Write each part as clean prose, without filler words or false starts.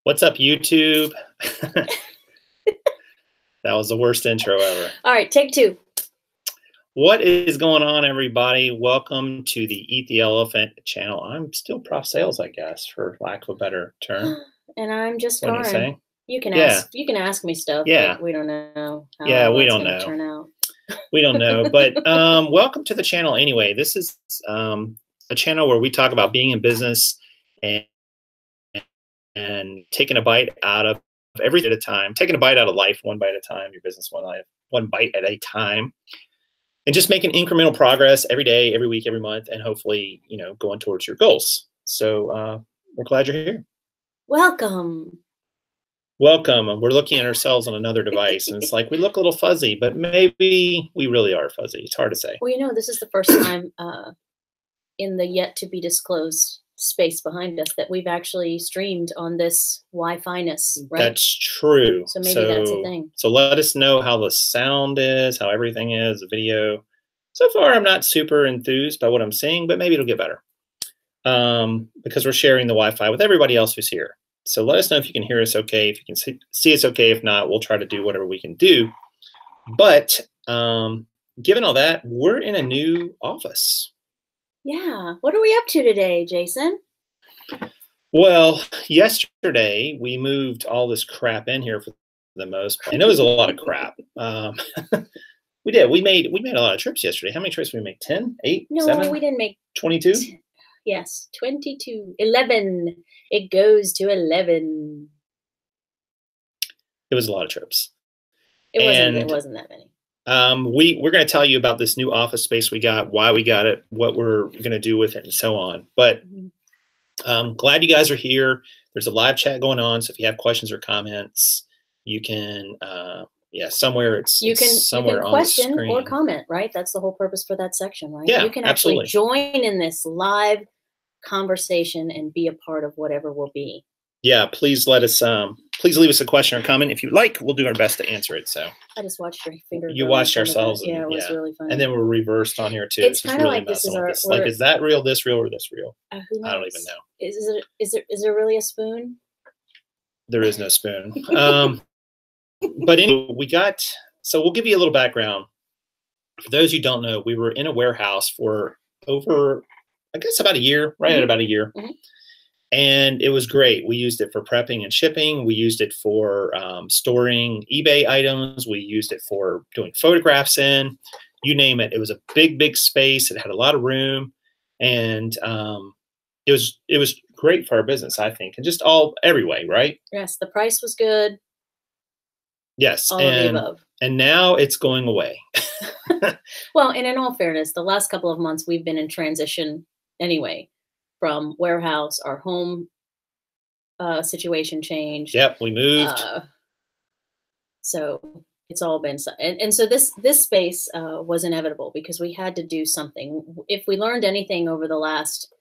What's up, YouTube? That was the worst intro ever. All right, take two. What is going on, everybody? Welcome to the Eat the Elephant channel. I'm still Prof Sales, I guess, for lack of a better term. And I'm just What are you Karen. saying? You can Yeah. ask me stuff. Yeah. But we don't know how we that's don't gonna know. turn out. We don't know, but welcome to the channel anyway. This is a channel where we talk about being in business and taking a bite out of everything at a time, taking a bite out of life one bite at a time, your business one bite at a time, and just making incremental progress every day, every week, every month, and hopefully, going towards your goals. So we're glad you're here. Welcome. Welcome. We're looking at ourselves on another device, and it's like we look a little fuzzy, but maybe we really are fuzzy. It's hard to say. Well, this is the first time in the yet to be disclosed space behind us that we've actually streamed on this Wi-Fi-ness, right? That's true. So maybe that's a thing. So let us know how the sound is, how everything is, the video. So far, I'm not super enthused by what I'm seeing, but maybe it'll get better because we're sharing the Wi-Fi with everybody else who's here. So let us know if you can hear us okay, if you can see us okay. If not, we'll try to do whatever we can do. But given all that, we're in a new office. Yeah. What are we up to today, Jason? Well, yesterday we moved all this crap in here for the most part, and it was a lot of crap. We did. We made a lot of trips yesterday. How many trips did we make? 10, 8, No, 7? we didn't make 22. Yes, 22, 11. It goes to 11. It was a lot of trips. It wasn't that many. We're going to tell you about this new office space we got, why we got it, what we're going to do with it, and so on. But glad you guys are here. There's a live chat going on, so if you have questions or comments, you can somewhere you can somewhere question on the screen. or comment, right? That's the whole purpose for that section, right? Yeah, you can absolutely actually join in this live conversation and be a part of whatever will be. Yeah, please let us please leave us a question or comment if you like. We'll do our best to answer it. So I just watched your finger. You watched ourselves. Yeah, it was really funny. And then we're reversed on here too. It's kind of really like this is our like, is that real, this real, or this real? Who knows? I don't even know. Is there really a spoon? There is no spoon. But anyway, so we'll give you a little background. For those who don't know, we were in a warehouse for over, I guess, about a year, right at about a year. And it was great. We used it for prepping and shipping. We used it for storing eBay items. We used it for doing photographs in, you name it. It was a big, big space. It had a lot of room. And it was great for our business, I think, and just every way, right? Yes, the price was good. Yes, all of the above. And now it's going away. Well, and in all fairness, the last couple of months we've been in transition anyway, from warehouse, our home situation changed. Yep, we moved. So it's all been, and so this space was inevitable because we had to do something. If we learned anything over the last,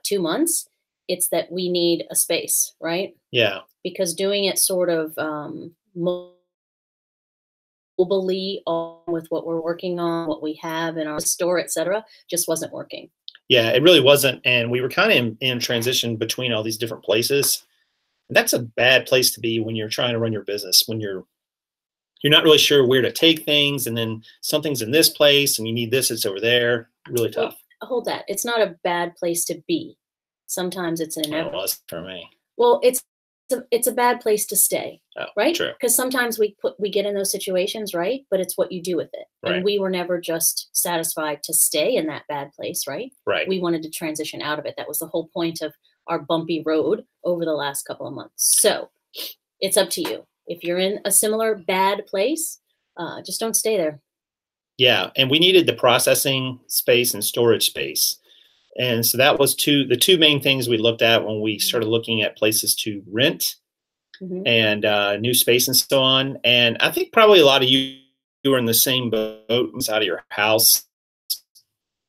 2 months, it's that we need a space, right? Yeah. Because doing it sort of mobily with what we're working on, what we have in our store, etc., just wasn't working. Yeah, it really wasn't. And we were kind of in transition between all these different places. And that's a bad place to be when you're trying to run your business, when you're not really sure where to take things, and then something's in this place and you need this, it's over there. Really tough. Well, hold that. It's not a bad place to be. Sometimes it's inevitable. Oh, that's for me. Well, it's a bad place to stay, right? True. Because sometimes we get in those situations, right? But it's what you do with it. Right. And we were never just satisfied to stay in that bad place, right? Right. We wanted to transition out of it. That was the whole point of our bumpy road over the last couple of months. So it's up to you. If you're in a similar bad place, just don't stay there. Yeah, and we needed the processing space and storage space. And so that was the two main things we looked at when we started looking at places to rent and new space and so on. And I think probably a lot of you were in the same boat inside of your house,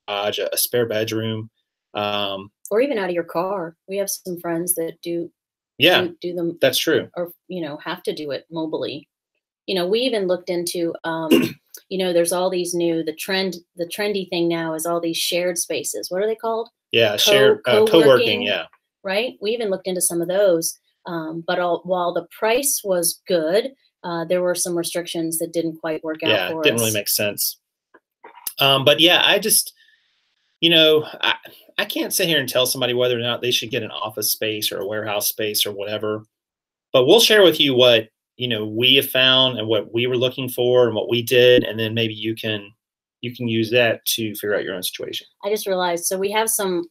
a spare bedroom. Or even out of your car. We have some friends that do them. That's true. Or, have to do it mobily. We even looked into, there's all these the trendy thing now is all these shared spaces. What are they called? Yeah, shared co-working. Yeah. right? We even looked into some of those. But while the price was good, there were some restrictions that didn't quite work out for us. Yeah, didn't really make sense. But yeah, I just, you know, I can't sit here and tell somebody whether or not they should get an office space or a warehouse space or whatever. But we'll share with you what, you know, we have found and what we were looking for and what we did, and then maybe you can use that to figure out your own situation. I just realized, so we have some,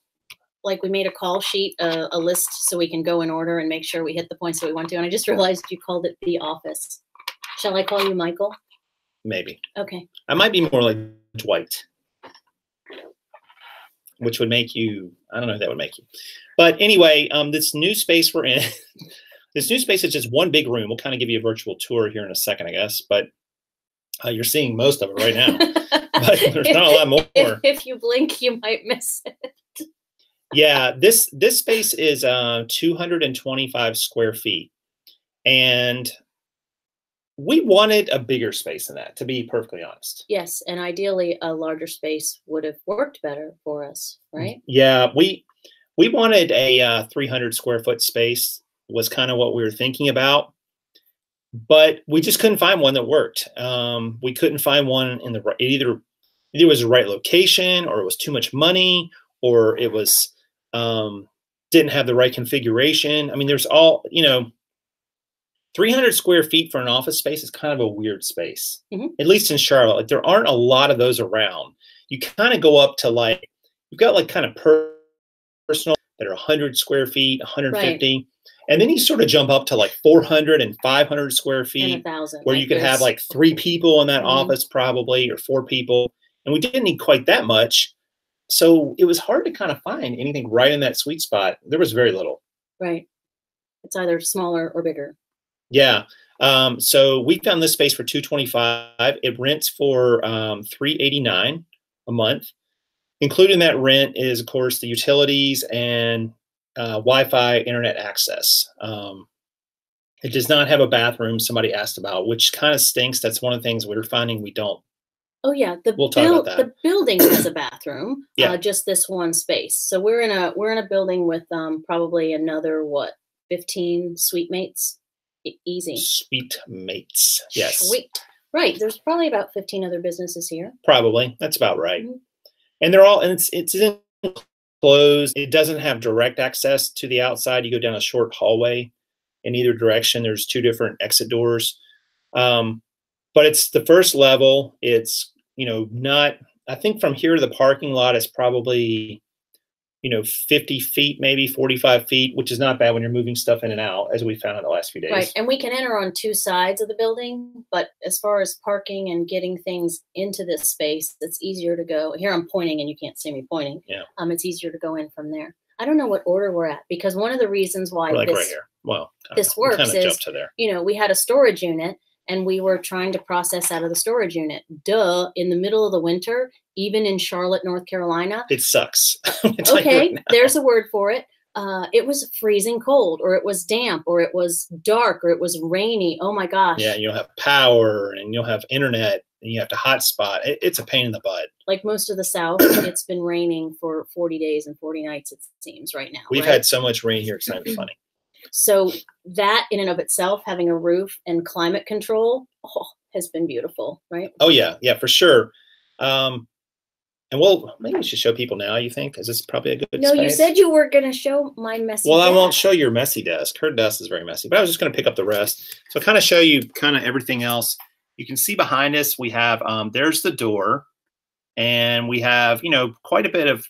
like we made a call sheet, a list, so we can go in order and make sure we hit the points that we want to. And I just realized you called it the office. Shall I call you Michael? Maybe. Okay. I might be more like Dwight, which would make you, I don't know who that would make you. But anyway, this new space we're in, this new space is just one big room. We'll kind of give you a virtual tour here in a second, I guess. But you're seeing most of it right now. But there's not a lot more. If you blink, you might miss it. Yeah, this space is 225 square feet. And we wanted a bigger space than that, to be perfectly honest. Yes, and ideally a larger space would have worked better for us, right? Yeah, we wanted a 300 square foot space was kind of what we were thinking about, but we just couldn't find one that worked. We couldn't find one in the right, either it was the right location, or it was too much money, or it was didn't have the right configuration. I mean, there's all, you know, 300 square feet for an office space is kind of a weird space, at least in Charlotte. Like, there aren't a lot of those around. You kind of go up to, like, you've got like kind of personal that are 100 square feet, 150. Right. And then you sort of jump up to like 400 and 500 square feet, and 1,000, where you could have like 3 people in that office probably, or 4 people. And we didn't need quite that much. So it was hard to kind of find anything right in that sweet spot. There was very little. Right. It's either smaller or bigger. Yeah. So we found this space for $225. It rents for $389 a month. Included in that rent is, of course, the utilities and Wi-Fi internet access. It does not have a bathroom, somebody asked about, which kind of stinks. That's one of the things we're finding we don't. Oh yeah, we'll talk about that. The building has a bathroom. Yeah. Just this one space. So we're in a building with probably another 15 suite mates. Easy. Suite mates. Yes. Sweet. Right. There's probably about 15 other businesses here. Probably. That's about right. And they're all, and it's enclosed. It doesn't have direct access to the outside. You go down a short hallway in either direction. There's 2 different exit doors. But it's the first level. It's, you know, not, I think from here to the parking lot is probably, you know, 50 feet, maybe 45 feet, which is not bad when you're moving stuff in and out, as we found in the last few days. Right. And we can enter on 2 sides of the building, but as far as parking and getting things into this space, it's easier to go. Here I'm pointing and you can't see me pointing. Yeah. It's easier to go in from there. I don't know what order we're at, because one of the reasons why we're like right here. Well, this works kind of is, jump to there. You know, we had a storage unit and we were trying to process out of the storage unit. Duh, in the middle of the winter, even in Charlotte, North Carolina. It sucks. Okay, there's a word for it. It was freezing cold, or it was damp, or it was dark, or it was rainy. Oh my gosh. Yeah, you'll have power and you'll have internet and you have to hotspot. It's a pain in the butt. Like most of the South, it's been raining for 40 days and 40 nights, it seems, right now. We've had so much rain here, it's not even funny. So that in and of itself, having a roof and climate control, has been beautiful, right? Oh yeah, yeah, for sure. And maybe we should show people now, you think? Because this is probably a good space. No, you said you were going to show my messy desk. I won't show your messy desk. Her desk is very messy, but I was just going to pick up the rest. So kind of show you kind of everything else. You can see behind us, we have, there's the door. And we have, you know, quite a bit of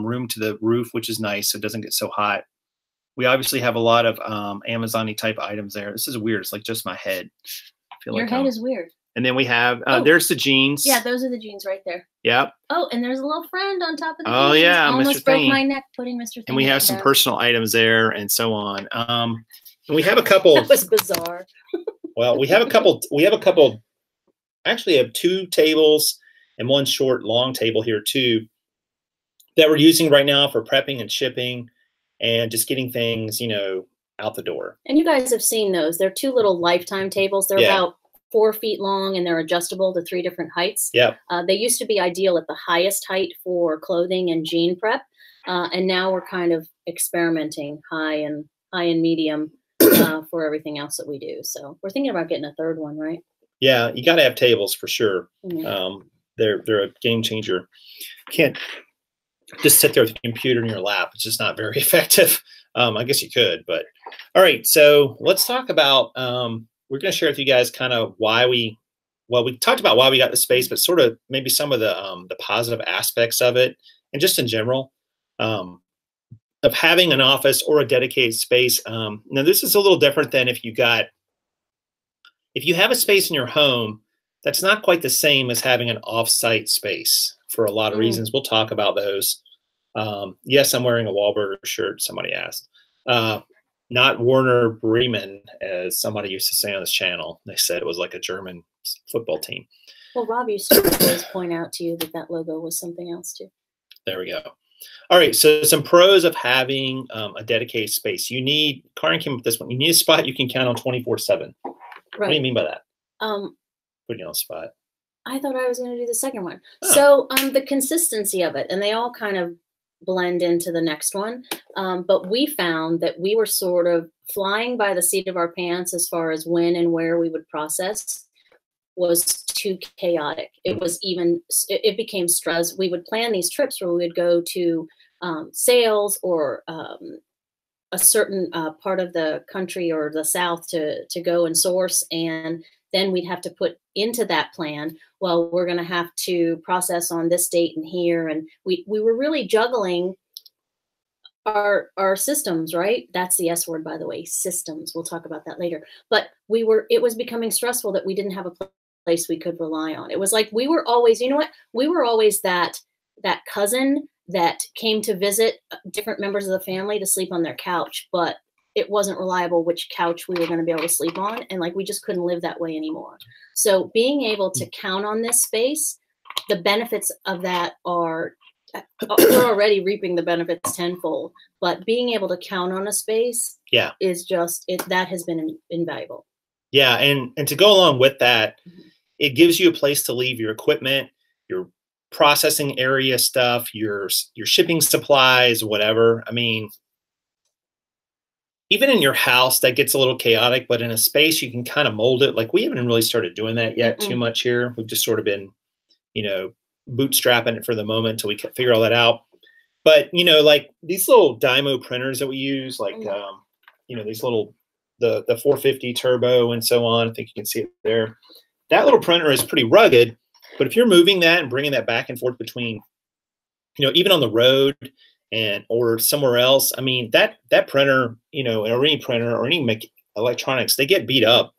room to the roof, which is nice, so it doesn't get so hot. We obviously have a lot of Amazon-y type items there. This is weird. It's like just my head. I feel your head is weird. And then we have, there's the jeans. Yeah, those are the jeans right there. Yep. Oh, and there's a little friend on top of the jeans. Oh, yeah, almost Mr. broke Thingy. My neck putting Mr. Thingy. And we have some personal items there and so on. And we have a couple. That was bizarre. Well, we have a couple. Actually, I have 2 tables and 1 short, long table here too that we're using right now for prepping and shipping and just getting things, you know, out the door. And you guys have seen those. They're 2 little lifetime tables. They're about 4 feet long and they're adjustable to 3 different heights. Yeah. They used to be ideal at the highest height for clothing and jean prep. And now we're kind of experimenting high and medium for everything else that we do. So we're thinking about getting a third one, right? Yeah, you got to have tables for sure. Mm-hmm. They're a game changer. Can't just sit there with a computer in your lap. It's just not very effective. I guess you could, but all right. So let's talk about, we're going to share with you guys kind of why we talked about why we got the space, but sort of maybe some of the positive aspects of it. And just in general, of having an office or a dedicated space. Now this is a little different than if you have a space in your home, that's not quite the same as having an off-site space for a lot of reasons. We'll talk about those. Yes, I'm wearing a Wahlburger shirt, somebody asked. Not Werner Bremen, as somebody used to say on this channel. They said it was like a German football team. Well, Rob used to always point out to you that that logo was something else too. There we go. All right, so some pros of having a dedicated space. Karin came up with this one. You need a spot you can count on 24/7. Right. What do you mean by that? Putting you on the spot. I thought I was going to do the second one. Oh. So the consistency of it, and they all kind of blend into the next one. But we found that we were sort of flying by the seat of our pants as far as when and where we would process was too chaotic. It was it became stress. We would plan these trips where we would go to sales or a certain part of the country or the South to go and source, and then we'd have to put into that plan, well, we're going to have to process on this date and here. And we were really juggling our systems, right? That's the S word, by the way, systems. We'll talk about that later. But it was becoming stressful that we didn't have a place we could rely on. It was like we were always, you know what? We were always that cousin that came to visit different members of the family to sleep on their couch, but it wasn't reliable which couch we were going to be able to sleep on. And like, we just couldn't live that way anymore. So being able to count on this space, the benefits of that we're already reaping the benefits tenfold, but being able to count on a space is that has been invaluable. Yeah. And to go along with that, it gives you a place to leave your equipment, your processing area stuff, your shipping supplies, whatever. I mean, even in your house, that gets a little chaotic, but in a space, you can kind of mold it. Like we haven't really started doing that yet too much here. We've just sort of been, bootstrapping it for the moment until we can figure all that out. But, like these little DYMO printers that we use, like, these little, the 450 turbo and so on. I think you can see it there. That little printer is pretty rugged, but if you're moving that and bringing that back and forth between, even on the road or somewhere else, I mean, that printer, or any printer or any electronics, they get beat up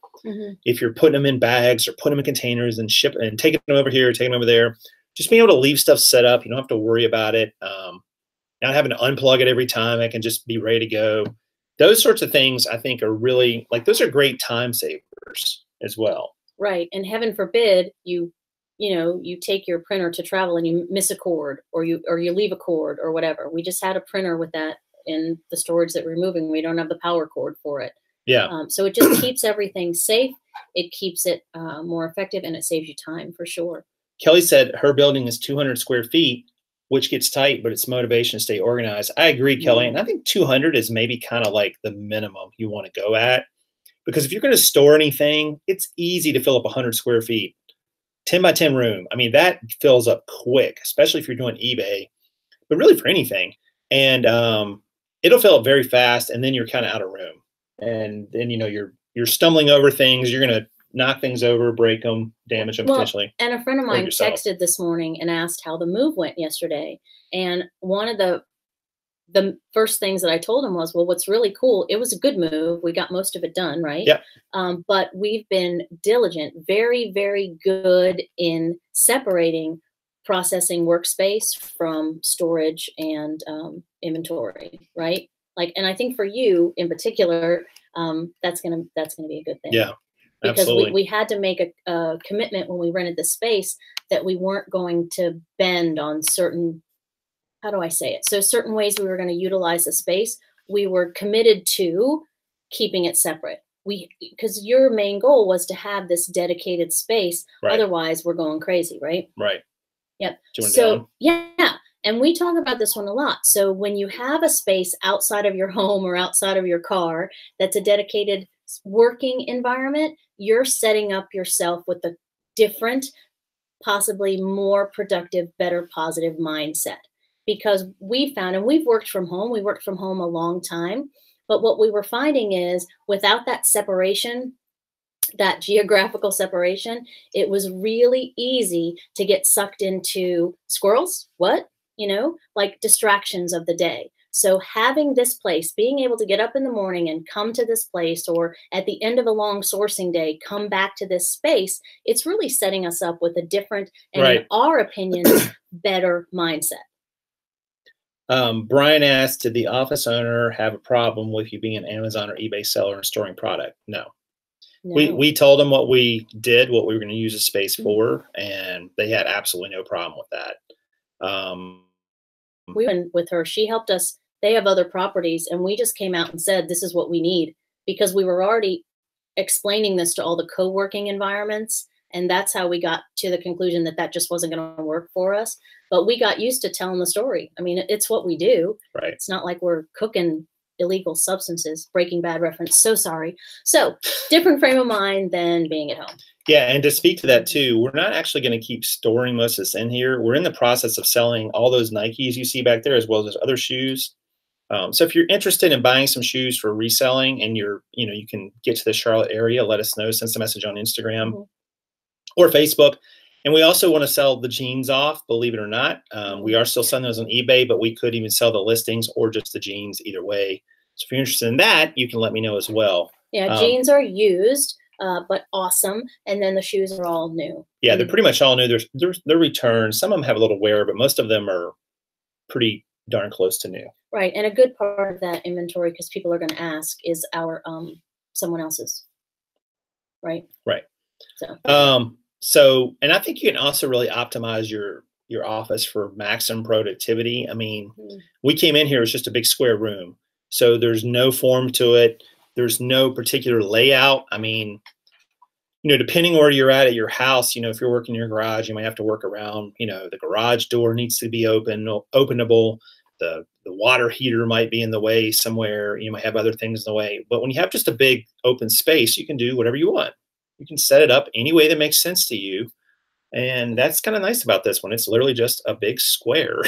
if you're putting them in bags or putting them in containers and ship and taking them over here, taking them over there. Just being able to leave stuff set up, you don't have to worry about it. Not having to unplug it every time. I can just be ready to go. Those sorts of things, I think, are really those are great time savers as well. Right, and heaven forbid you take your printer to travel and you miss a cord or you leave a cord or whatever. We just had a printer with that in the storage that we're moving. We don't have the power cord for it. Yeah. So it just keeps everything safe. It keeps it more effective, and it saves you time for sure. Kelly said her building is 200 square feet, which gets tight, but it's motivation to stay organized. I agree, Kelly. And I think 200 is maybe kind of like the minimum you want to go at, because if you're going to store anything, it's easy to fill up 100 square feet. 10 by 10 room. I mean, that fills up quick, especially if you're doing eBay, but really for anything. And it'll fill up very fast, and then you're kind of out of room. And then, you're stumbling over things. You're going to knock things over, break them, damage them potentially. And a friend of mine texted this morning and asked how the move went yesterday. And one of the first things that I told him was, well, what's really cool, it was a good move. We got most of it done, right? Yeah. But we've been diligent, very, very good in separating processing workspace from storage and inventory, right? And I think for you in particular, that's gonna be a good thing. Yeah. Because absolutely. we had to make a commitment when we rented the space that we weren't going to bend on certain, how do I say it? So certain ways we were going to utilize the space, we were committed to keeping it separate. Because your main goal was to have this dedicated space. Right. Otherwise, we're going crazy, right? Right. Yep. So, yeah. And we talk about this one a lot. So when you have a space outside of your home or outside of your car that's a dedicated working environment, you're setting up yourself with a different, possibly more productive, better, positive mindset. Because we found, and we worked from home a long time, but what we were finding is without that separation, that geographical separation, it was really easy to get sucked into squirrels, like distractions of the day. So having this place, being able to get up in the morning and come to this place, or at the end of a long sourcing day, come back to this space, it's really setting us up with a different, and in our opinion, better mindset. Brian asked, did the office owner have a problem with you being an Amazon or eBay seller and storing product? No. We told them what we did, what we were going to use the space for, and they had absolutely no problem with that. We went with her. She helped us. They have other properties, and we just came out and said, this is what we need, because we were already explaining this to all the co-working environments. And that's how we got to the conclusion that that just wasn't going to work for us. But we got used to telling the story. I mean, it's what we do. Right. It's not like we're cooking illegal substances. Breaking Bad reference. So sorry. So different frame of mind than being at home. Yeah, and to speak to that too, we're not actually going to keep storing most of this in here. We're in the process of selling all those Nikes you see back there, as well as other shoes. So if you're interested in buying some shoes for reselling, and you can get to the Charlotte area, let us know. Send us a message on Instagram or Facebook. And we also want to sell the jeans off, believe it or not. We are still selling those on eBay, but we could even sell the listings or just the jeans, either way. So if you're interested in that, you can let me know as well. Yeah, jeans are used, but awesome. And then the shoes are all new. Yeah, they're pretty much all new. They're returned. Some of them have a little wear, but most of them are pretty darn close to new. Right. And a good part of that inventory, because people are going to ask, is our someone else's. Right. Right. So, and I think you can also really optimize your office for maximum productivity. I mean, we came in here, it's just a big square room. So there's no form to it. There's no particular layout. I mean, depending where you're at your house, if you're working in your garage, you might have to work around, the garage door needs to be openable. The water heater might be in the way somewhere. You might have other things in the way. But when you have just a big open space, you can do whatever you want. You can set it up any way that makes sense to you. And that's kind of nice about this one. It's literally just a big square.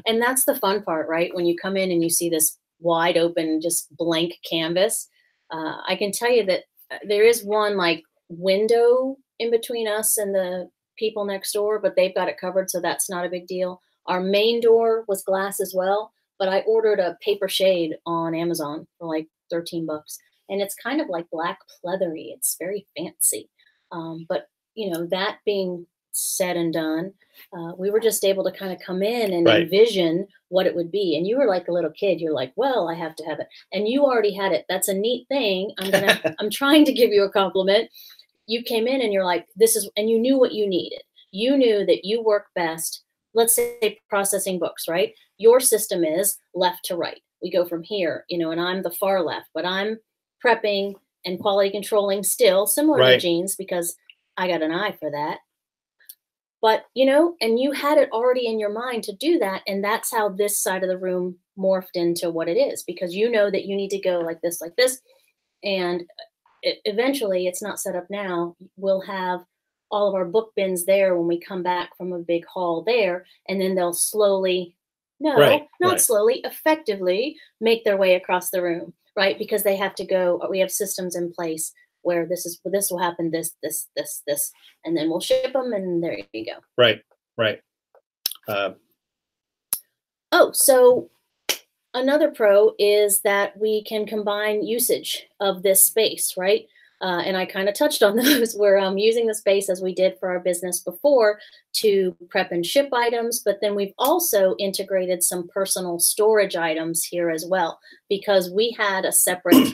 And that's the fun part, right? When you come in and you see this wide open, just blank canvas, I can tell you that there is one like window in between us and the people next door, but they've got it covered, so that's not a big deal. Our main door was glass as well, but I ordered a paper shade on Amazon for like $13. And it's kind of like black pleathery. It's very fancy. But, that being said and done, we were just able to kind of come in and envision what it would be. And you were like a little kid. You're like, well, I have to have it. And you already had it. That's a neat thing. I'm trying to give you a compliment. You came in and you're like, and you knew what you needed. You knew that you work best, let's say processing books, right? Your system is left to right. We go from here, and I'm the far left, but I'm prepping and quality controlling still, similar to jeans, because I got an eye for that. But, and you had it already in your mind to do that. And that's how this side of the room morphed into what it is, because you know that you need to go like this. And eventually, it's not set up now. We'll have all of our book bins there when we come back from a big haul there. And then they'll slowly, slowly, effectively make their way across the room. Right, because they have to go. We have systems in place where this will happen, this, and then we'll ship them, and there you go. Right. So another pro is that we can combine usage of this space, right? And I kind of touched on those. We're using the space as we did for our business before to prep and ship items, but then we've also integrated some personal storage items here as well, because we had a separate,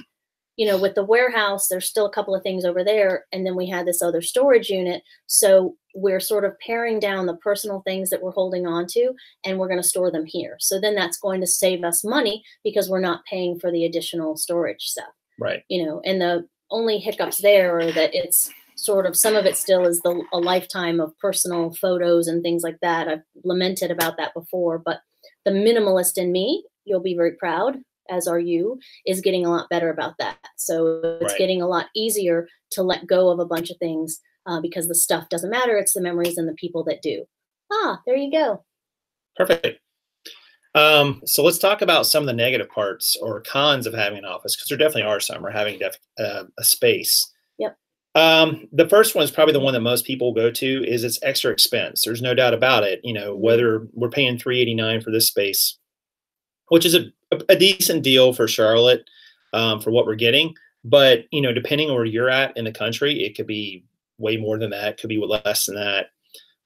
with the warehouse, there's still a couple of things over there, and then we had this other storage unit. So we're sort of paring down the personal things that we're holding on to, and we're going to store them here. So then that's going to save us money because we're not paying for the additional storage stuff. Right. And the only hiccups there are that it's sort of, some of it still is a lifetime of personal photos and things like that. I've lamented about that before, but the minimalist in me, you'll be very proud, as are you, is getting a lot better about that. So it's Right. getting a lot easier to let go of a bunch of things because the stuff doesn't matter. It's the memories and the people that do. Ah, there you go. Perfect. So let's talk about some of the negative parts or cons of having an office, because there definitely are some, or having a space. Yep. The first one is probably the one that most people go to, is it's extra expense. There's no doubt about it. You know, whether we're paying $389 for this space, which is a decent deal for Charlotte, for what we're getting. But, you know, depending on where you're at in the country, it could be way more than that. It could be less than that.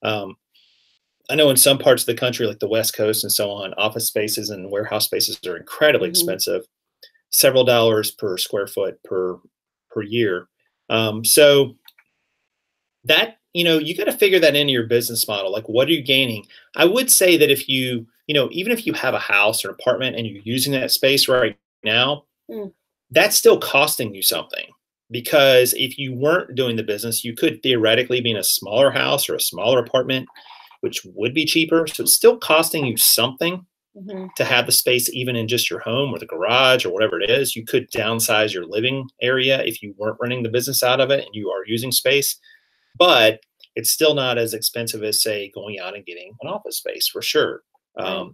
I know in some parts of the country, like the West Coast and so on, office spaces and warehouse spaces are incredibly expensive, several dollars per square foot per year. So that, you know, you got to figure that into your business model. Like, what are you gaining? I would say that if you, you know, even if you have a house or apartment and you're using that space right now, that's still costing you something. Because if you weren't doing the business, you could theoretically be in a smaller house or a smaller apartment, which would be cheaper. So it's still costing you something to have the space, even in just your home or the garage or whatever it is. You could downsize your living area if you weren't running the business out of it and you are using space. But it's still not as expensive as, say, going out and getting an office space, for sure.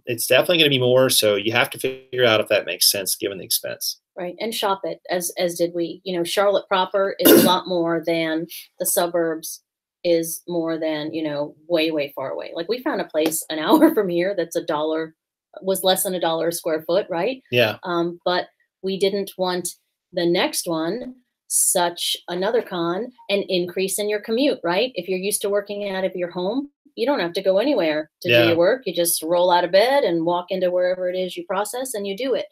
It's definitely going to be more. So you have to figure out if that makes sense given the expense. Right. And shop it, as did we. You know, Charlotte proper is a lot more than the suburbs is more than, you know, way, way far away. Like, we found a place an hour from here that's was less than $1 a square foot, right? Yeah. But we didn't want the next one, such another con, an increase in your commute, right? If you're used to working out of your home, you don't have to go anywhere to do your work. You just roll out of bed and walk into wherever it is you process and you do it.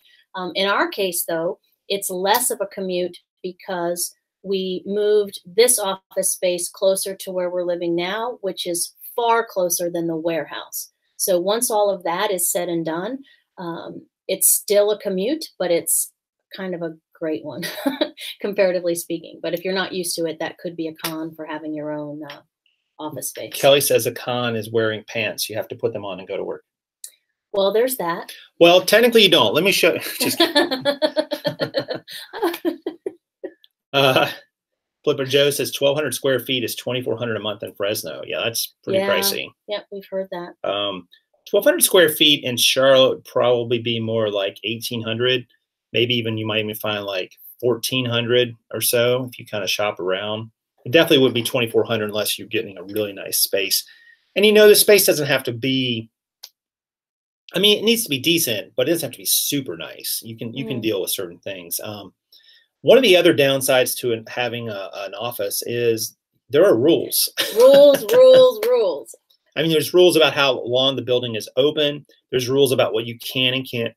In our case, though, it's less of a commute because we moved this office space closer to where we're living now, which is far closer than the warehouse. So once all of that is said and done, it's still a commute, but it's kind of a great one, comparatively speaking. But if you're not used to it, that could be a con for having your own office space. Kelly says a con is wearing pants. You have to put them on and go to work. Well, there's that. Well, technically you don't. Let me show you. Just Flipper Joe says 1,200 square feet is $2,400 a month in Fresno. Yeah, that's pretty pricey. Yep, we've heard that. 1,200 square feet in Charlotte would probably be more like 1,800. Maybe even you might even find like 1,400 or so if you kind of shop around. It definitely would be 2,400 unless you're getting a really nice space. And you know, the space doesn't have to be, I mean, it needs to be decent, but it doesn't have to be super nice. You can deal with certain things. One of the other downsides to having an office is there are rules. Rules. I mean, there's rules about how long the building is open. There's rules about what you can and can't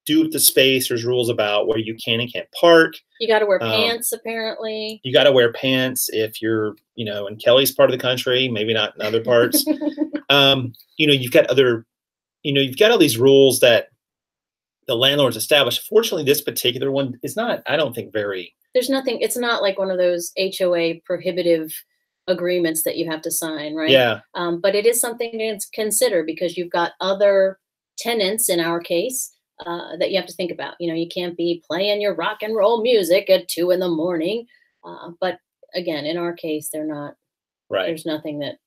do with the space. There's rules about where you can and can't park. You got to wear pants, apparently. You got to wear pants if you're, you know, in Kelly's part of the country, maybe not in other parts. You know, you've got all these rules that the landlords established. Fortunately, this particular one is not, I don't think, very. There's nothing, it's not like one of those HOA prohibitive agreements that you have to sign, right? Yeah. But it is something to consider because you've got other tenants, in our case, that you have to think about. You know, you can't be playing your rock and roll music at 2 a.m. But again, in our case, they're not, there's nothing that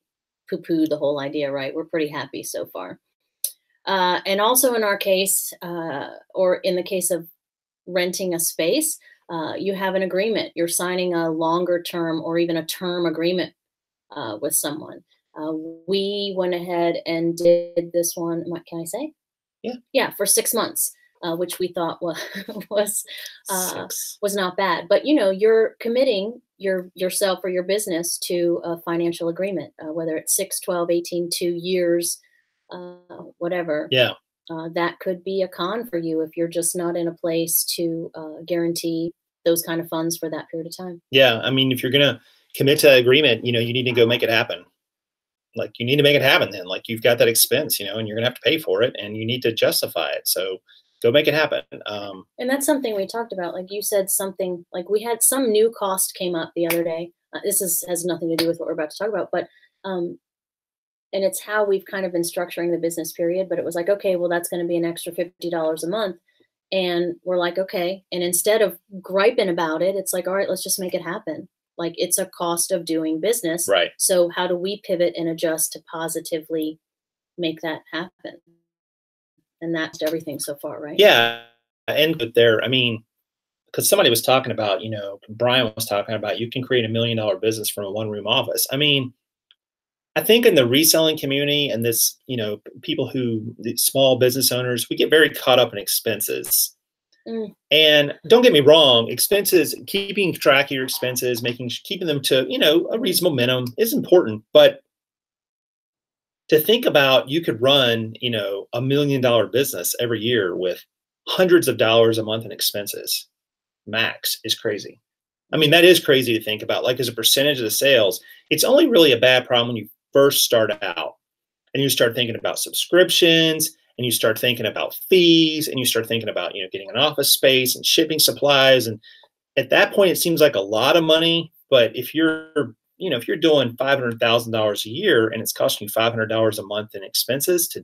poo-poo the whole idea, right? We're pretty happy so far. And also in our case, or in the case of renting a space, you have an agreement. You're signing a longer term or even a term agreement with someone. We went ahead and did this one. What can I say? Yeah, for 6 months, which we thought was not bad. But you know, you're committing yourself or your business to a financial agreement, whether it's 6, 12, 18, 2 years. Whatever. Yeah. That could be a con for you if you're just not in a place to guarantee those kind of funds for that period of time. Yeah. I mean, if you're going to commit to that agreement, you know, you need to go make it happen. Like, you need to make it happen then. Like, you've got that expense, you know, and you're going to have to pay for it and you need to justify it. So go make it happen. And that's something we talked about. Like you said, something like we had some new cost came up the other day. This has nothing to do with what we're about to talk about, but and it's how we've kind of been structuring the business period. But it was like, okay, well, that's going to be an extra $50 a month. And we're like, okay. And instead of griping about it, it's like, all right, let's just make it happen. Like, it's a cost of doing business. Right. So how do we pivot and adjust to positively make that happen? And that's everything so far, right? Yeah. And there, I mean, because somebody was talking about, you know, Brian was talking about, you can create $1 million business from a one-room office. I mean, I think in the reselling community and this, you know, people who, the small business owners, we get very caught up in expenses. And don't get me wrong, expenses, keeping track of your expenses, keeping them to, you know, a reasonable minimum is important. But to think about, you could run, you know, $1 million business every year with hundreds of dollars a month in expenses max is crazy. I mean, that is crazy to think about. Like, as a percentage of the sales, it's only really a bad problem when you first start out and you start thinking about subscriptions and you start thinking about fees and you start thinking about, you know, getting an office space and shipping supplies. And at that point, it seems like a lot of money. But if you're, you know, if you're doing $500,000 a year and it's costing you $500 a month in expenses,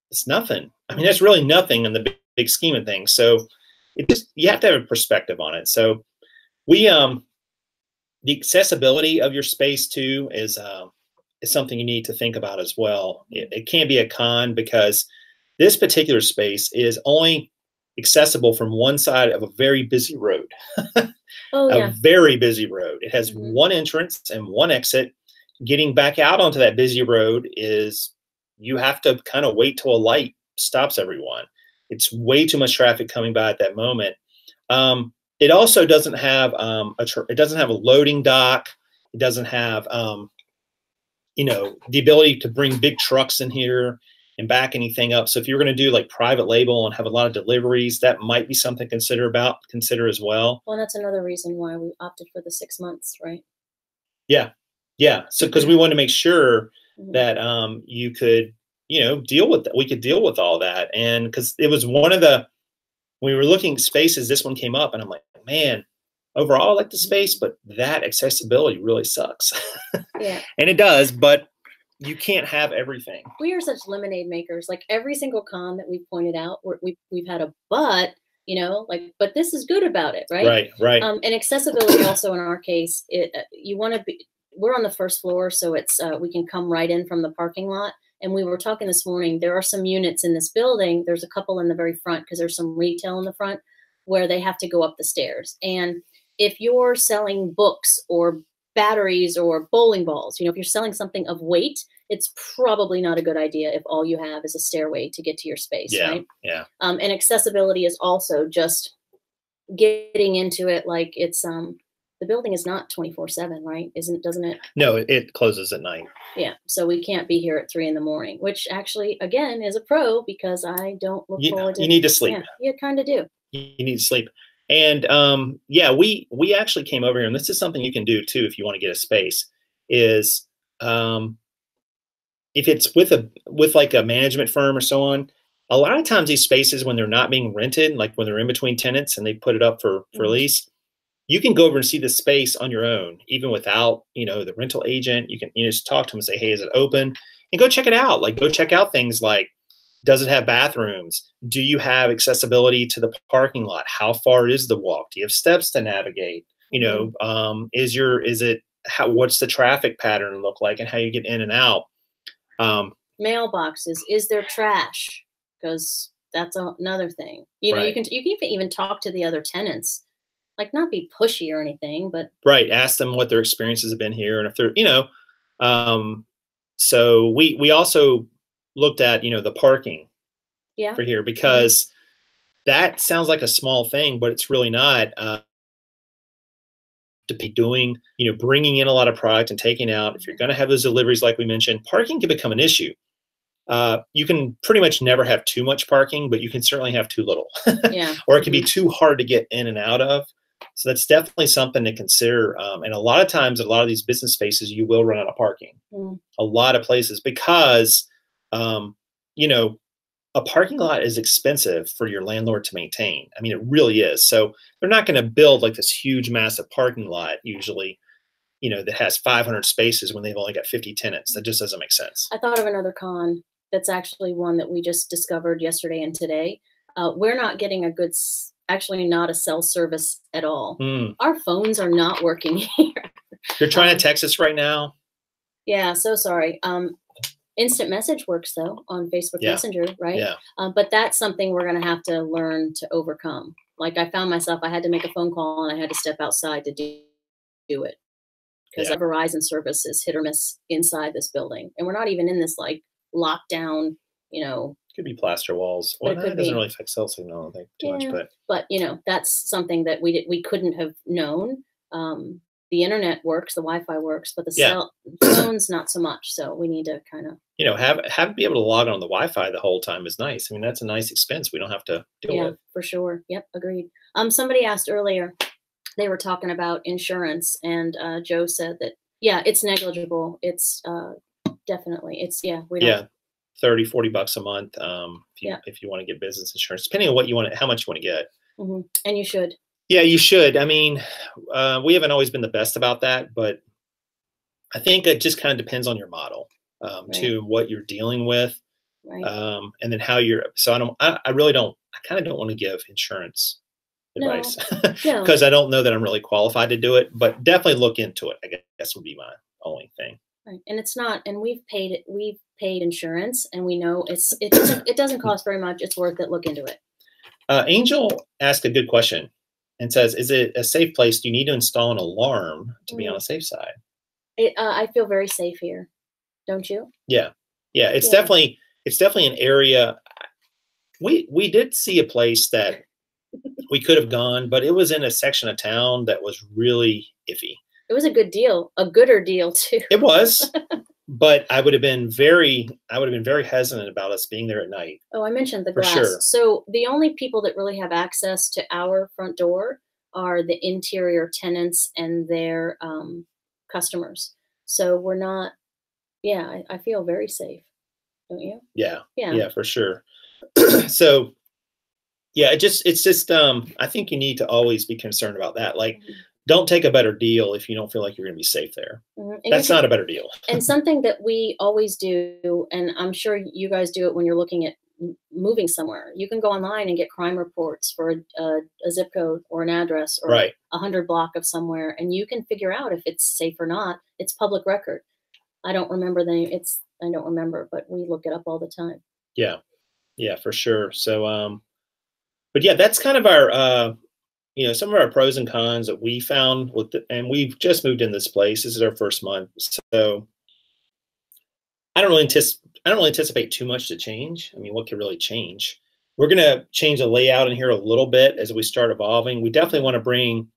it's nothing. I mean, that's really nothing in the big scheme of things. So you have to have a perspective on it. So the accessibility of your space too is something you need to think about as well. It can be a con because this particular space is only accessible from one side of a very busy road. A very busy road. It has one entrance and one exit. Getting back out onto that busy road is, you have to kind of wait till a light stops everyone. It's way too much traffic coming by at that moment. It also doesn't have it doesn't have a loading dock. It doesn't have you know, the ability to bring big trucks in here and back anything up. So if you're going to do like private label and have a lot of deliveries, that might be something to consider as well. Well, that's another reason why we opted for the 6 months, right? Yeah, yeah. So because we want to make sure that you could, you know, we could deal with all that. And because it was one of the, when we were looking at spaces, this one came up and I'm like, man, overall I like the space, but that accessibility really sucks. Yeah. And it does, but you can't have everything. We are such lemonade makers. Like, every single con that we've pointed out, we've had a but, you know, like, but this is good about it, right? Right, right. And accessibility also in our case, you want to be, we're on the first floor, so it's we can come right in from the parking lot. And we were talking this morning, there are some units in this building. There's a couple in the very front because there's some retail in the front where they have to go up the stairs. And if you're selling books or batteries or bowling balls, you know, if you're selling something of weight, it's probably not a good idea if all you have is a stairway to get to your space, right? Yeah. And accessibility is also just getting into it like it's the building is not 24/7, right? Doesn't it? No, it closes at night. Yeah, so we can't be here at 3 in the morning, which actually, again, is a pro because I don't look forward to. You need to sleep. Yeah, you kind of do. You need to sleep. And yeah, we actually came over here, and this is something you can do too if you want to get a space. Is if it's with like a management firm or so on, a lot of times these spaces, when they're not being rented, like when they're in between tenants and they put it up for lease, you can go over and see the space on your own, even without, you know, the rental agent. You can just talk to them and say, hey, is it open? And go check it out. Like, go check out things like, does it have bathrooms? Do you have accessibility to the parking lot? How far is the walk? Do you have steps to navigate? You know, what's the traffic pattern look like and how you get in and out? Mailboxes, is there trash? Because that's another thing. You know, you can even talk to the other tenants, like, not be pushy or anything, but ask them what their experiences have been here, and if they're, you know, so we also looked at, you know, the parking for here, because that sounds like a small thing, but it's really not. To be doing, you know, bringing in a lot of product and taking out. If you're going to have those deliveries, like we mentioned, parking can become an issue. You can pretty much never have too much parking, but you can certainly have too little. Or it can be too hard to get in and out of. So that's definitely something to consider. And a lot of times, a lot of these business spaces, you will run out of parking. A lot of places, because, you know, a parking lot is expensive for your landlord to maintain. I mean, it really is. So they're not going to build like this huge, massive parking lot usually. that has 500 spaces when they've only got 50 tenants. That just doesn't make sense. I thought of another con that's actually one that we just discovered yesterday and today. We're not getting a good, actually not a cell service at all. Our phones are not working here. You're trying to text us right now? Yeah, so sorry. Instant message works though on Facebook Messenger, right? Yeah. But that's something we're going to have to learn to overcome. Like I found myself, I had to make a phone call and I had to step outside to do it because Verizon service is hit or miss inside this building, and we're not even in this like lockdown. Could be plaster walls. Well, that doesn't really affect cell signal, I think, too much. But that's something that we couldn't have known. The internet works, the Wi-Fi works, but the cell phones not so much. So we need to kind of have be able to log on the Wi-Fi the whole time is nice. I mean, that's a nice expense we don't have to deal with. Yeah, for sure. Yep, agreed. Somebody asked earlier, they were talking about insurance, and Joe said that it's negligible. It's definitely we don't. $30-$40 a month if you want to get business insurance, depending on what you want, how much you want to get. And you should. Yeah, you should. I mean, we haven't always been the best about that, but I think it just kind of depends on your model, to what you're dealing with, and then how you're. So I kind of don't want to give insurance advice because I don't know that I'm really qualified to do it, but definitely look into it. I guess would be my only thing. Right, and it's not, and we've paid insurance, and we know it doesn't cost very much. It's worth it. Look into it. Angel asked a good question and says, "Is it a safe place? Do you need to install an alarm to be on the safe side?" I feel very safe here, don't you? Yeah. It's definitely an area. We did see a place that we could have gone, but it was in a section of town that was really iffy. It was a good deal, a gooder deal too. It was, but I would have been very hesitant about us being there at night. Oh, I mentioned the glass. Sure. So the only people that really have access to our front door are the interior tenants and their customers. So we're not. Yeah, I feel very safe. Don't you? Yeah, for sure. So, yeah, it's just I think you need to always be concerned about that. Like, don't take a better deal if you don't feel like you're going to be safe there. That's not a better deal. And something that we always do, and I'm sure you guys do it when you're looking at moving somewhere, you can go online and get crime reports for a zip code or an address or 100 block of somewhere, and you can figure out if it's safe or not. It's public record. I don't remember the name. I don't remember, but we look it up all the time. Yeah, for sure. So, but yeah, that's kind of our, some of our pros and cons that we found and we've just moved in this place. This is our first month. So I don't really anticipate too much to change. I mean, what could really change? We're going to change the layout in here a little bit as we start evolving. We definitely want to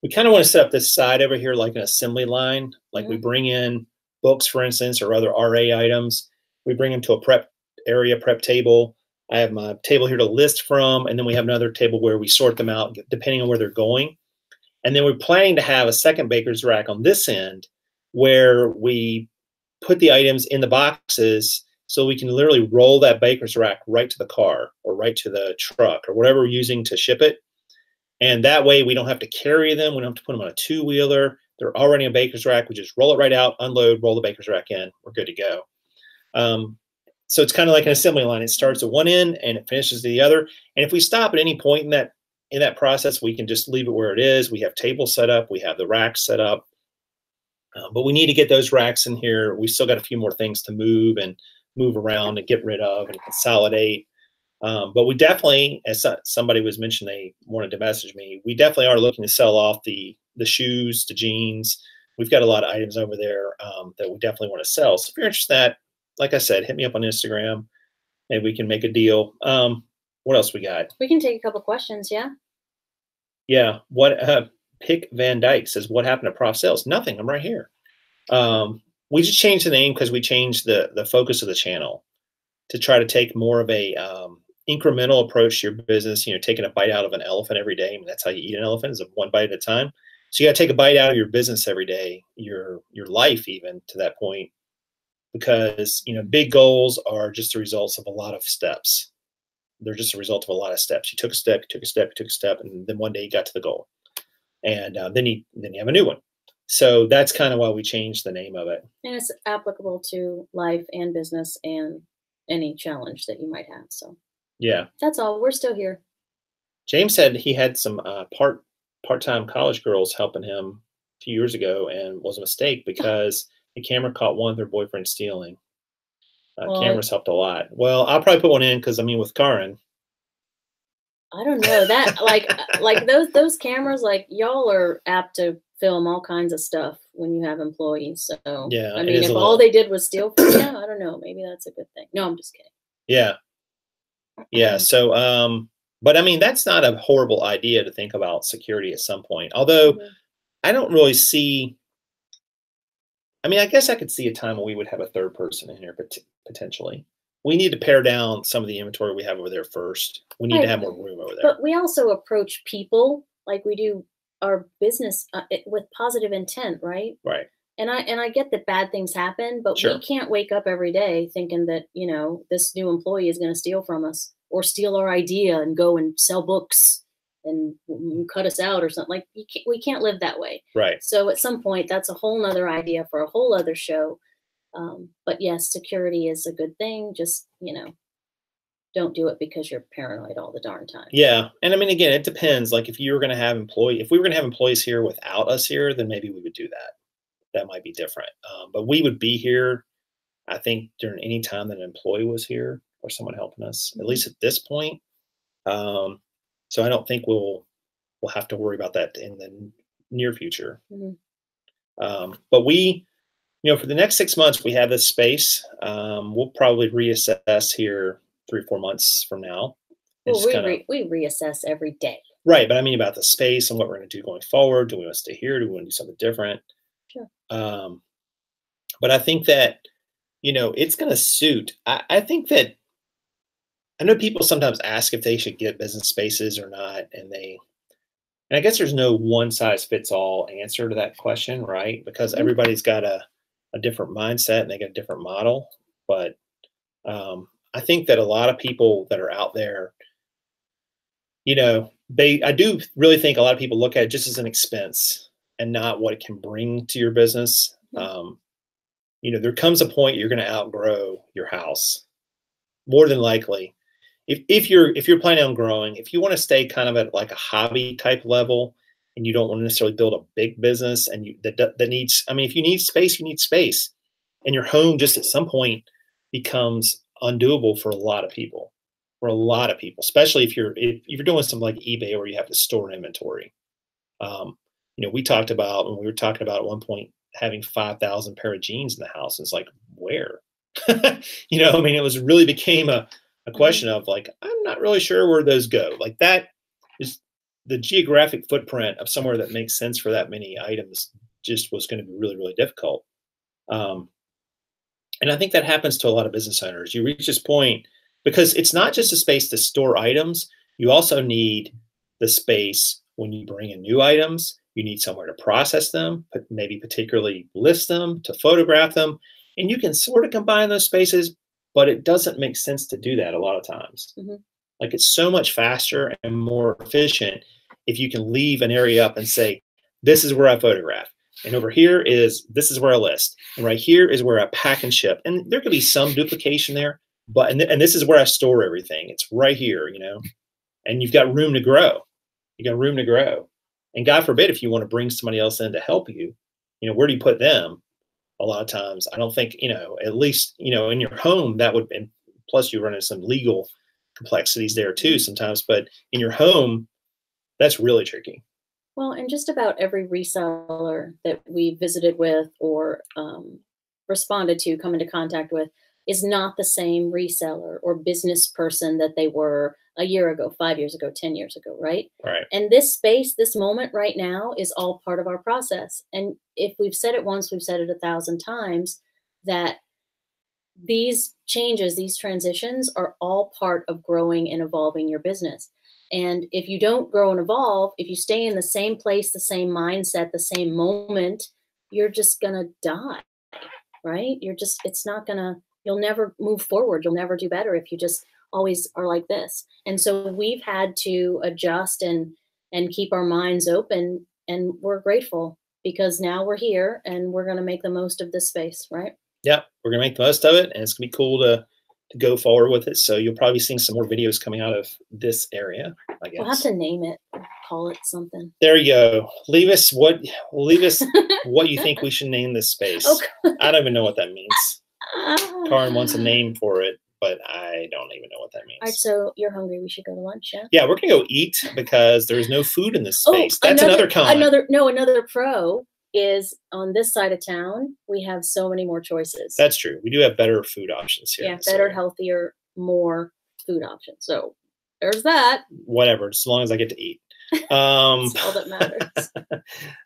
we kind of want to set up this side over here like an assembly line. Like we bring in books, for instance, or other RA items. We bring them to a prep table. I have my table here to list from, and then we have another table where we sort them out depending on where they're going. And then we're planning to have a second baker's rack on this end where we put the items in the boxes so we can literally roll that baker's rack right to the car or right to the truck or whatever we're using to ship it. And that way we don't have to carry them. We don't have to put them on a two-wheeler. They're already in a baker's rack. We just roll it right out, unload, roll the baker's rack in. We're good to go. So it's kind of like an assembly line. It starts at one end and it finishes at the other. And if we stop at any point in that process, we can just leave it where it is. We have tables set up. We have the racks set up. But we need to get those racks in here. We still got a few more things to move around and get rid of and consolidate. But we definitely, as somebody was mentioning, they wanted to message me, we definitely are looking to sell off the shoes, the jeans. We've got a lot of items over there that we definitely want to sell. So if you're interested in that, like I said, hit me up on Instagram. Maybe we can make a deal. What else we got? We can take a couple questions, yeah? Yeah. Pick Van Dyke says, what happened to Prof Sales? Nothing. I'm right here. We just changed the name because we changed the focus of the channel to try to take more of a incremental approach to your business. Taking a bite out of an elephant every day. I mean, that's how you eat an elephant, is one bite at a time. So you got to take a bite out of your business every day, your life even to that point. Because, big goals are just the results of a lot of steps. They're just a result of a lot of steps. You took a step, and then one day you got to the goal. And then you have a new one. So that's kind of why we changed the name of it. And it's applicable to life and business and any challenge that you might have. So Yeah. that's all. We're still here. James said he had some part-time college girls helping him a few years ago, and was a mistake because the camera caught one of their boyfriends stealing. Well, Cameras helped a lot. Well, I'll probably put one in because I mean, with Karin. I don't know that like those cameras, like y'all are apt to film all kinds of stuff when you have employees. So Yeah, I it mean, is if a all little. they did was steal from you, I don't know. Maybe that's a good thing. No, I'm just kidding. Yeah. Yeah. So, but I mean, that's not a horrible idea to think about security at some point. Although I don't really see. I mean, I guess I could see a time when we would have a third person in here, potentially. We need to pare down some of the inventory we have over there first. We need to have more room over there. But we also approach people like we do our business with positive intent, right? Right. And I get that bad things happen, but Sure. we can't wake up every day thinking that, you know, this new employee is going to steal from us or steal our idea and go and sell books and cut us out or something. Like we can't live that way. Right. So at some point, that's a whole nother idea for a whole other show. But yes, security is a good thing. Just, you know, don't do it because you're paranoid all the darn time. Yeah. And I mean, again, it depends. Like if we were going to have employees here without us here, then maybe we would do that. That might be different. But we would be here, I think, during any time that an employee was here or someone helping us, at least at this point. So I don't think we'll have to worry about that in the near future. But we, you know, for the next 6 months, we have this space. We'll probably reassess here 3 or 4 months from now. Well, we reassess every day. Right, but I mean about the space and what we're going to do going forward. Do we want to stay here? Do we want to do something different? Sure. But I think that, you know, it's going to suit. I think that I know people sometimes ask if they should get business spaces or not, and I guess there's no one size fits all answer to that question, right? Because everybody's got a different mindset and they got a different model. But I think that a lot of people that are out there, you know, I do really think a lot of people look at it just as an expense and not what it can bring to your business. You know, there comes a point you're going to outgrow your house, more than likely. If you're planning on growing, if you want to stay kind of at like a hobby type level, and you don't want to necessarily build a big business, and that needs, I mean, if you need space, you need space, and your home just at some point becomes undoable for a lot of people. Especially if you're doing something like eBay where you have to store inventory. You know, we talked about when we were talking about at one point having 5,000 pair of jeans in the house. It's like, where? You know, I mean, it really became a question of like, I'm not really sure where those go. Like that is the geographic footprint of somewhere that makes sense for that many items just was going to be really, really difficult. And I think that happens to a lot of business owners. You reach this point because it's not just a space to store items. You also need the space when you bring in new items. You need somewhere to process them, but maybe particularly list them, to photograph them. And you can sort of combine those spaces, but it doesn't make sense to do that a lot of times. Like it's so much faster and more efficient if you can leave an area up and say, this is where I photograph. And over here this is where I list. And right here is where I pack and ship. And there could be some duplication there, but, and this is where I store everything. It's right here, you know, and you've got room to grow. You got room to grow. And God forbid, if you want to bring somebody else in to help you, you know, where do you put them? A lot of times, I don't think, you know, at least, you know, in your home that would, and plus you run into some legal complexities there too sometimes, but in your home, that's really tricky. Well, and just about every reseller that we visited with or responded to, come into contact with, is not the same reseller or business person that they were a year ago, 5 years ago, 10 years ago, right? Right. And this space, this moment right now is all part of our process. And if we've said it once, we've said it 1,000 times, that these changes, these transitions are all part of growing and evolving your business. And if you don't grow and evolve, if you stay in the same place, the same mindset, the same moment, you're just going to die, right? You'll never move forward. You'll never do better if you just always are like this. And so we've had to adjust and keep our minds open, and we're grateful because now we're here and we're going to make the most of this space, right? Yeah, we're going to make the most of it, and it's going to be cool to go forward with it. So you'll probably see some more videos coming out of this area, I guess. We'll have to name it, call it something. There you go. Leave us what you think we should name this space. Okay. I don't even know what that means. Karin wants a name for it, but I don't even know what that means. All right, so you're hungry. We should go to lunch, yeah? Yeah, we're going to go eat because there's no food in this space. That's another comment. Another pro is on this side of town, we have so many more choices. That's true. We do have better food options here. Yeah, better, healthier, more food options. So there's that. Whatever, as long as I get to eat. That's all that matters.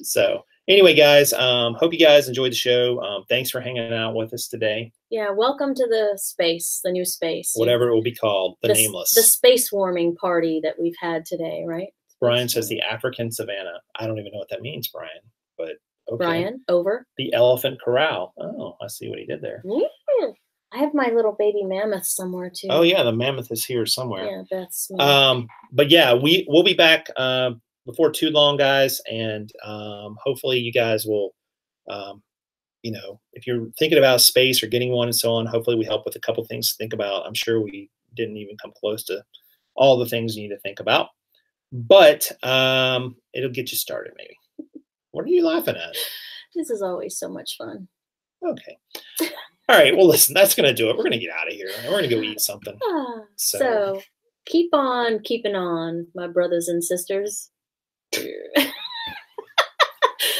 So anyway, guys, hope you guys enjoyed the show. Thanks for hanging out with us today. Yeah, welcome to the space, the new space. Whatever it will be called, the nameless. The space warming party that we've had today, right? Brian says the African savannah. I don't even know what that means, Brian, but okay. Brian, over. The elephant corral. Oh, I see what he did there. Yeah. I have my little baby mammoth somewhere too. Oh yeah, the mammoth is here somewhere. Yeah, that's me. But yeah, we'll be back before too long, guys, and hopefully you guys will you know, if you're thinking about space or getting one and so on, hopefully we help with a couple things to think about. I'm sure we didn't even come close to all the things you need to think about, but it'll get you started maybe. What are you laughing at? This is always so much fun. Okay. All right. Well, listen, that's going to do it. We're going to get out of here and we're going to go eat something. So keep on keeping on, my brothers and sisters.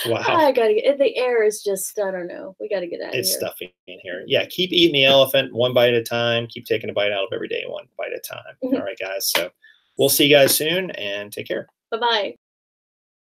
Wow. I gotta get, the air is just, I don't know. We got to get out of here. It's stuffy in here. Yeah. Keep eating the elephant one bite at a time. Keep taking a bite out of every day, one bite at a time. All right, guys. So we'll see you guys soon and take care. Bye-bye.